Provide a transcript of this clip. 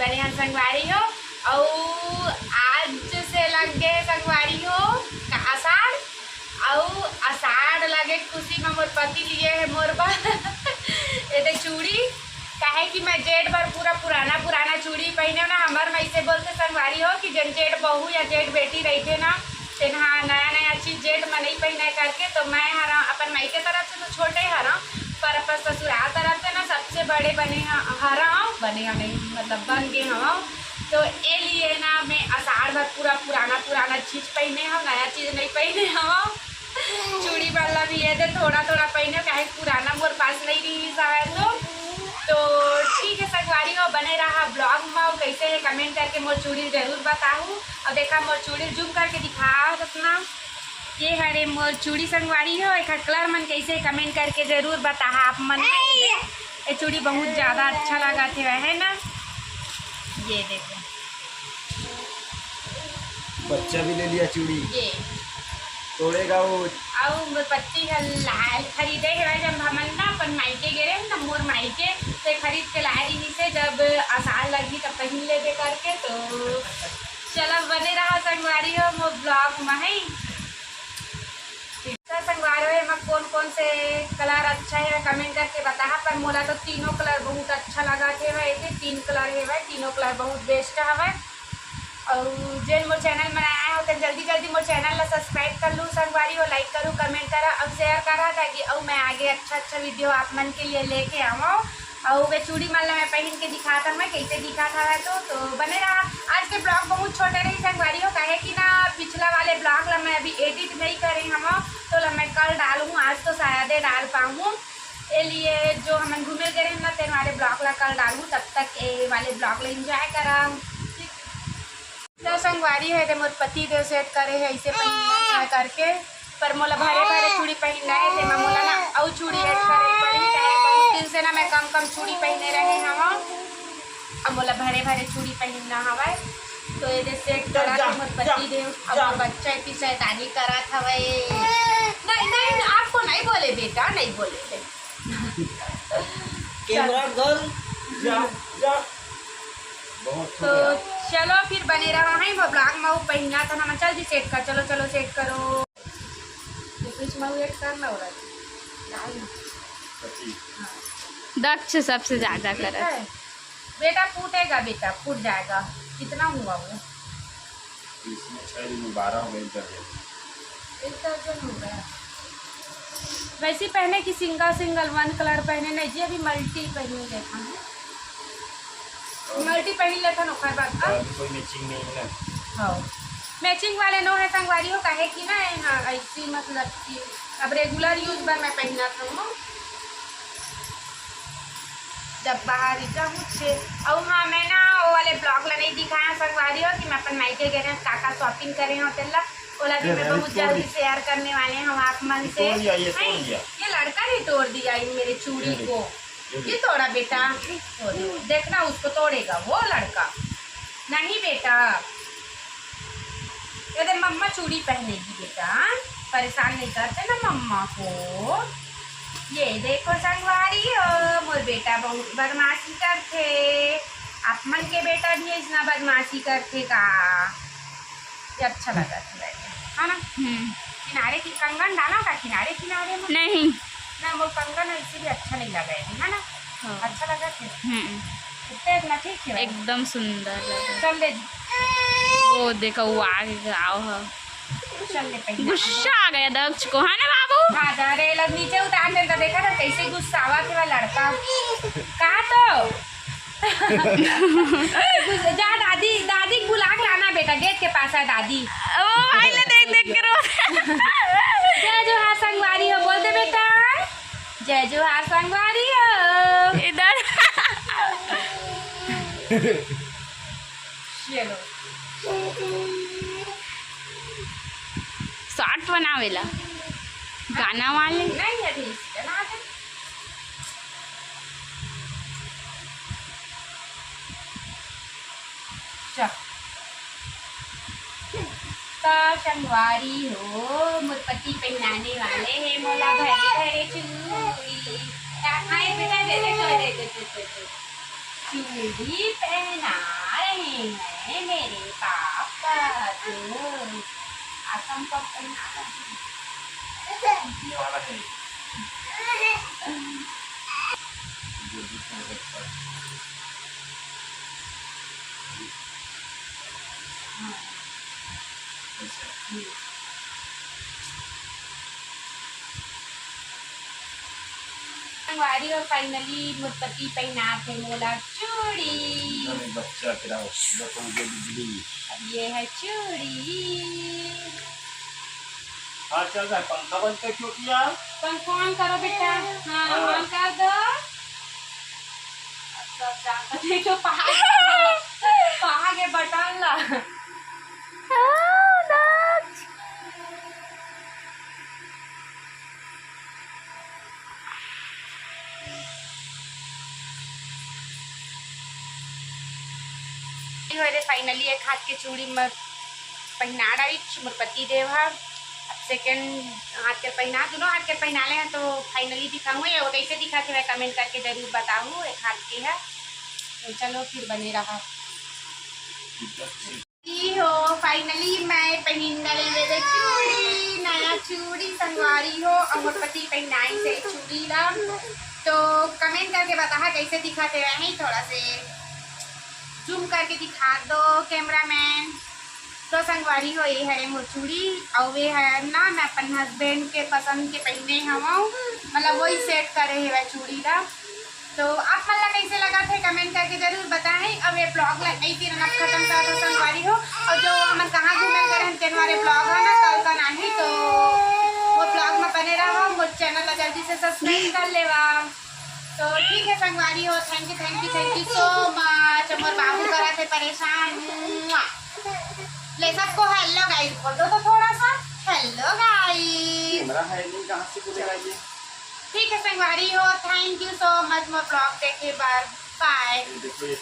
बने हैं संगवारी हो। और आज से लग गए संगवारी हो आषाढ़, और आषाढ़ लगे खुशी में मोर पति लिए है मोरबा ये चूड़ी, काहे कि मैं जेठ भर पूरा पुराना चूड़ी पहने ना। हमार में ऐसे बोलते संगवारी हो कि जन जेठ बहू या जेठ बेटी रही थे ना, फिर हाँ नया चीज़ जेठ में नहीं पहने करके, तो मैं हरा अपन माई के तरफ से तो छोटे हरा, पर अपन ससुराल तरफ से ना सबसे बड़े बने हरा बने नहीं मतलब बन गए हम। तो ये लिए ना मैं आषाढ़ भर पूरा पुराना चीज़ पहने हम, नया चीज़ नहीं पहने हम। चूड़ी वाला भी है थोड़ा पहने, काहे पुराना मोर पास नहीं रही शायद। तो ठीक है संगवारी हो, बने रहा ब्लॉग में। कैसे है कमेंट करके मोर चूड़ी जरूर बताऊँ। और देखा मोर चूड़ी जूम करके दिखाओ अपना, ये हरे मोर चूड़ी संगवारी हो। एक कलर मन कैसे कमेंट करके जरूर बता आप मन। ये चूड़ी बहुत ज़्यादा अच्छा लगा थे है ना, ये देखो बच्चा भी ले लिया चूड़ी, ये तोड़ेगा वो। और पत्ती लाल खरीदे है जब हम ना अपन मायके गए ना मोर मायके से खरीद के लाए रही से, जब आषाढ़ लगी तब पहन ले करके। तो चलो बने रहा संगवारी हो मोर ब्लॉग में है। तो संगवारी हो में कौन से कलर अच्छा है कमेंट करके बता। पर मोला तो तीनों कलर बहुत अच्छा लगा थे वैसे, 3 कलर है भाई, तीनों कलर बहुत बेस्ट है। और जिन मोर चैनल में आया हो तो जल्दी मोर चैनल ला सब्सक्राइब कर लूँ संगवारी हो, लाइक करूँ, कमेंट करा और शेयर करा, ताकि और मैं आगे अच्छा वीडियो आप मन के लिए लेके आऊँ। और वे चूड़ी माला मैं पहन के दिखाता मैं कैसे दिखा था तो बने रहा। आज के ब्लॉग बहुत छोटे रही संगवारी हो, काहे कि ना पिछला वाले ब्लॉग ला मैं अभी एडिट नहीं करे हम, तो ला मैं कल डालूँ, आज तो शायद डाल पाऊँ। ये लिए जो हम घूमे गए ना तेरे वाले ब्लॉग ला कल डालूँ, तब तक ये वाले ब्लॉग ला इंजॉय करा। तो संगवारी है तो मोर पति देव सेट करे है ऐसे पहनना करके, पर मोला भरे चूड़ी पहनना है थे मोला ना और चूड़ी ऐड करे पड़ी, बहुत दिन से ना मैं कम चूड़ी पहने रहे हम, अब मोला भरे चूड़ी पहनना हवा। तो ये सेट करा था मोर पति देव। अब बच्चा इतनी शैतानी करा था भाई, नहीं आपको नहीं बोले बेटा, नहीं बोले कैमरा गर्ल जा। तो चलो फिर बने रहा है वो ब्लॉग में। वो पहना था ना, चल जी सेट कर, चलो सेट करो। बीच में वेट करना हो रहा है दक्ष सबसे ज्यादा कर बेटा, फूटेगा बेटा, फूट जाएगा। कितना हुआ वो? इसमें 6 दिन 12 हो गए दर्जन हो गया। वैसे पहने कि सिंगल 1 कलर पहने नहीं जी, अभी मल्टी पहने देखा है, मल्टी पहन लेता ना ओकर बाद कोई मैचिंग नहीं है ना। हाँ मैचिंग वाले नो है संगवारी हो, काहे कि ना ऐसी मतलब कि अब रेगुलर यूज पर मैं पहना था जब बाहर जाऊँ से। और हाँ मैं ना वो वाले ब्लॉग ला नहीं दिखाया संगवारी हो कि मैं अपन मायके गए हैं काका शॉपिंग करे हैं तेला, ओला भी मैं बहुत जल्दी शेयर करने वाले हैं हम आप मन से। ये लड़का नहीं तोड़ दिया मेरे चूड़ी को, ये तोड़ा बेटा, देखना उसको तोड़ेगा वो लड़का नहीं बेटा। ये मम्मा चूड़ी पहनेगी बेटा, परेशान नहीं करते ना मम्मा को। ये देखो संगवारी हो मोर बेटा बहुत बदमाशी करते, आप मन के बेटा भी इतना बदमाशी करते का। ये अच्छा लगा है ना। किनारे की कंगन डाला था किनारे में नहीं ना, वो कंगन ऐसे भी अच्छा नहीं लगा है ना। अच्छा लगा इतना ठीक है, एकदम सुंदर लगा। चल ले वो देखो वो आगे आओ है, चल ले पहले। गुस्सा आ गया दक्ष को है ना बाबू। हाँ अरे लग नीचे उतार देता, देखा था कैसे गुस्सावा थे लड़का। कहा तो जा दादी बुला के लाना बेटा, गेट के पास है दादी। ओ भाई ने देख करो। जय जोहार संगवारी हो, बोल दे बेटा जय जोहार संगवारी हो। इधर चलो शॉर्ट बनावेला गाना वाले नहीं अभी बना दे। तो संगवारी हो मोर पति पहनाने वाले हैं मोला भरे चूड़ी। चूड़ी पहना रहे हैं मेरे पापा तो आसम को पहना रहे ये वाला है जो जिसमें रखता है। ऐसे। संगवारी और फाइनली मुझपति पहना थे मोला चूड़ी। एकदम एक बच्चा तेरा देखो ये बिजली। अब ये है चूड़ी। हाँ चल रहा है पंखा बंद कर क्यों किया? पंखा ऑन करो बेटा। हाँ ऑन कर दो। अब सब जानता देखो पहाड़ के बटन ला। फाइनली एक हाथ के चूड़ी में पहना डाली मोर पति देव है। अब सेकेंड हाथ के पहना दोनों हाथ के पहना ले हैं तो फाइनली दिखाऊंगा ये कैसे दिखा थे मैं कमेंट करके जरूर बताऊँ। एक हाथ के है तो चलो फिर बने रहा हो। फाइनली मैं पहन डाली चूड़ी नया चूड़ी संगवारी हो और मोर पति पहनाई से चूड़ी ला तो कमेंट करके बता कैसे दिखाते रहे। थोड़ा से जूम करके दिखा दो कैमरामैन। तो संगवारी हो ये है मोर चूड़ी और वे है ना मैं अपन हस्बैंड के पसंद के पहने हम मतलब वही सेट करे है वह चूड़ी ला। तो आप मतलब कैसे लगा थे कमेंट करके जरूर बताएं। अब ये ब्लॉग नहीं फिर अब खत्म कर दो संगवारी हो और जो हम कहाँ घूमे करें तेन हमारे ब्लॉग है ना कल का नहीं तो वो ब्लॉग में बने रहो। वो चैनल जल्दी से सब्सक्राइब कर लेवा। तो ठीक है संगवारी हो थैंक यू सो मच। मोर बाबू करा थे परेशान ले सबको हेलो गाइस बोल दो तो थोड़ा सा हेलो गाइस। कैमरा है नहीं कहाँ से बोलेगा ये? ठीक है संगवारी हो thank you so much more blog देखे बाय बाय। देखो ये